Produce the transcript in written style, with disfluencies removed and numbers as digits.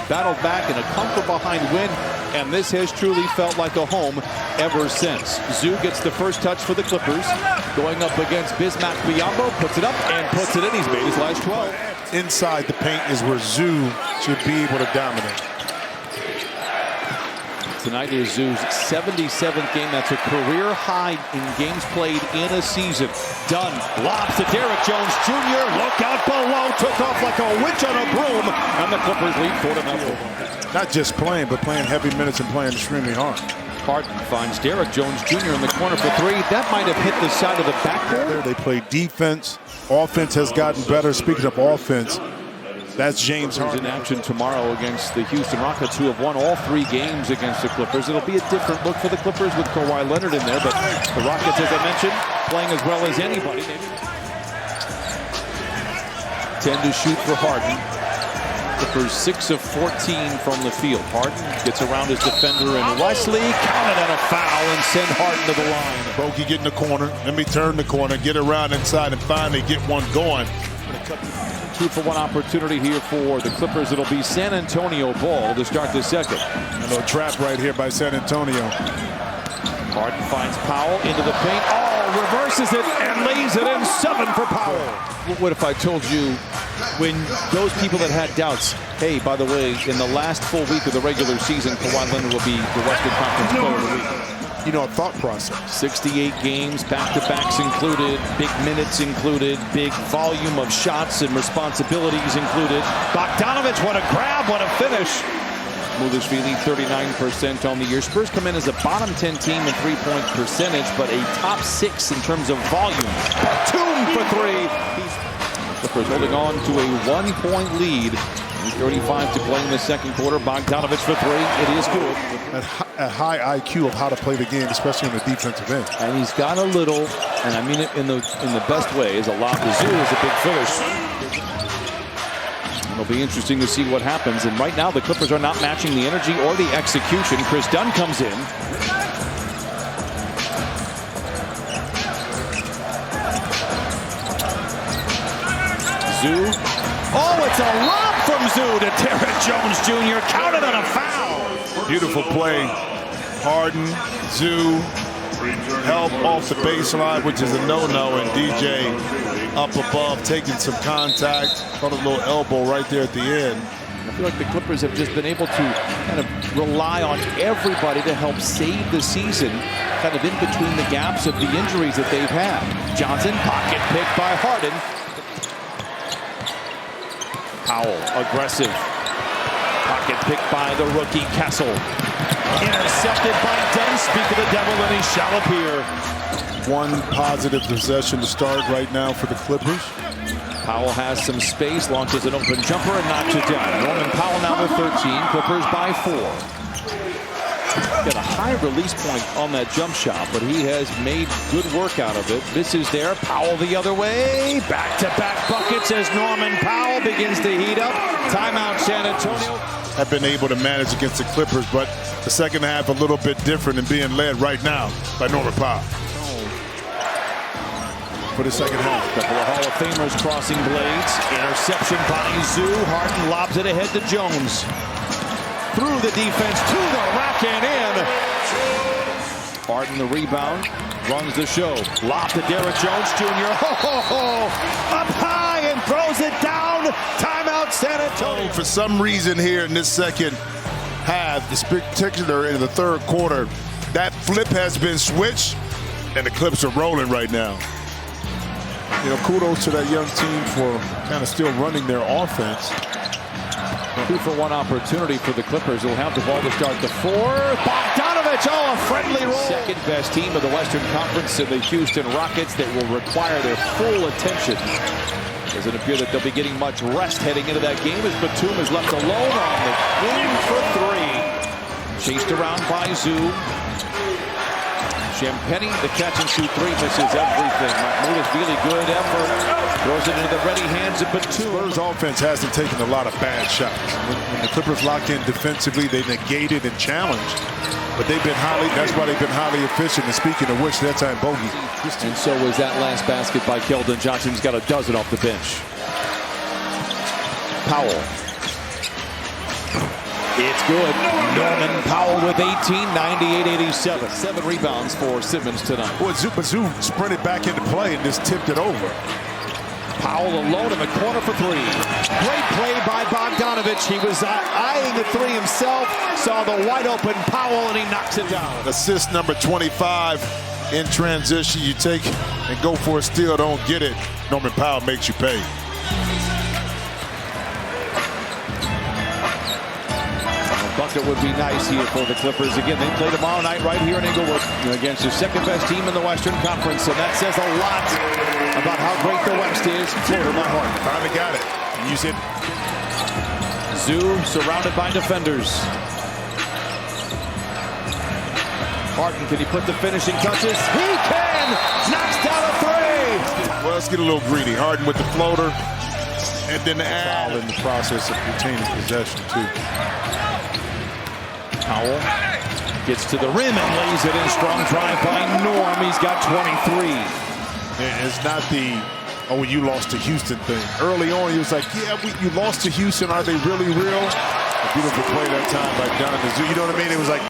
battled back in a come-from-behind win, and this has truly felt like a home ever since. Zoo gets the first touch for the Clippers, going up against Bismack Biyombo, puts it up and puts it in. He's made his last 12. Inside the paint is where Zoo should be able to dominate. Tonight is Zoo's 77th game. That's a career high in games played in a season. Dunn lobs to Derrick Jones Jr. Look out below. Took off like a witch on a broom. And the Clippers lead 4-0. Not just playing, but playing heavy minutes and playing extremely hard. Harden finds Derrick Jones Jr. in the corner for three. That might have hit the side of the backboard. They play defense. Offense has gotten better. Speaking of offense, that's James Harden in action tomorrow against the Houston Rockets, who have won all 3 games against the Clippers. It'll be a different look for the Clippers with Kawhi Leonard in there, but the Rockets, as I mentioned, playing as well as anybody. 10 to shoot for Harden. Clippers 6 of 14 from the field. Harden gets around his defender, and Wesley counted on a foul and send Harden to the line. Bogey get in the corner. Let me turn the corner, get around inside, and finally get one going. 2-for-1 opportunity here for the Clippers. It'll be San Antonio ball to start the second. A little trap right here by San Antonio. Harden finds Powell into the paint. Oh, reverses it and lays it in. 7 for Powell. What if I told you, when those people that had doubts, hey, by the way, in the last full week of the regular season, Kawhi Leonard will be the Western Conference Player of the Week. You know, a thought process. 68 games, back-to-backs included, big minutes included, big volume of shots and responsibilities included. Bogdanovich, what a grab, what a finish. Mudashvili, 39% on the year. Spurs come in as a bottom 10 team in three-point percentage, but a top 6 in terms of volume. Batum for 3. Clippers holding on to a 1-point lead. 35 to play in the second quarter. Bogdanovich for 3. It is good. A high IQ of how to play the game, especially on the defensive end. And he's got a little, and I mean it in the best way, is a lob to Zoo is a big finish. It'll be interesting to see what happens. And right now, the Clippers are not matching the energy or the execution. Chris Dunn comes in. Zoo. Oh, it's a lob from Zoo to Derrick Jones Jr. Counted on a foul. Beautiful play. Harden, Zoo, help off the baseline, which is a no-no, and DJ up above, taking some contact. Caught a little elbow right there at the end. I feel like the Clippers have just been able to kind of rely on everybody to help save the season, kind of in between the gaps of the injuries that they've had. Johnson, pocket pick by Harden. Powell, aggressive. Pocket pick by the rookie Kessel. Intercepted by Dunn. Speak of the devil, and he shall appear. One positive possession to start right now for the Clippers. Powell has some space, launches an open jumper, and knocks it down. Norman Powell now with 13. Clippers by 4. Got a high release point on that jump shot, but he has made good work out of it. This is there. Powell the other way. Back-to-back buckets as Norman Powell begins to heat up. Timeout, San Antonio. Have been able to manage against the Clippers, but the second half a little bit different and being led right now by Norman Powell. For the second half. Couple of Hall of Famers crossing blades. Interception by Zoo. Harden lobs it ahead to Jones. Through the defense to the rack and in. Harden the rebound. Runs the show. Lob to Derrick Jones Jr. Up high and throws it down. Timeout, San Antonio. For some reason here in this second half, in particular in the third quarter, that flip has been switched, and the Clips are rolling right now. You know, kudos to that young team for kind of still running their offense. 2-for-1 opportunity for the Clippers. Who'll have the ball to start the fourth. Bogdanovich, oh, a friendly roll. Second best team of the Western Conference in the Houston Rockets that will require their full attention. Doesn't appear that they'll be getting much rest heading into that game as Batum is left alone on the wing for 3. Chased around by Zoo. Champagny, the catch-and-shoot 3, misses everything. Mudashvili, good effort. Throws it into the ready hands of Batum. Spurs offense hasn't taken a lot of bad shots. When the Clippers lock in defensively, they negated and challenged. But they've been that's why they've been highly efficient. And speaking of which, that time Bogey. And so was that last basket by Keldon Johnson. He's got a dozen off the bench. Powell. It's good. Norman Powell with 18, 98-87. 7 rebounds for Simmons tonight. Boy, Zoo sprinted back into play and just tipped it over. Powell alone in the corner for 3. Great play by Bogdanovich. He was eyeing a 3 himself, saw the wide open Powell, and he knocks it down. Assist number 25 in transition. You take and go for a steal, don't get it. Norman Powell makes you pay. Bucket would be nice here for the Clippers. Again, they play tomorrow night right here in Inglewood against the second-best team in the Western Conference, and that says a lot about how great the West is. Florida, not Harden. Finally got it. Use it. Zoo surrounded by defenders. Harden, can he put the finishing touches? He can! Knocks down a 3! Well, let's get a little greedy. Harden with the floater, and then the add in the process of retaining possession, too. Powell gets to the rim and lays it in. Strong drive by Norm. He's got 23. And it's not the, oh, you lost to Houston thing. Early on, he was like, yeah, you lost to Houston. Are they really real? A beautiful play that time by Donovan. You know what I mean? It was like,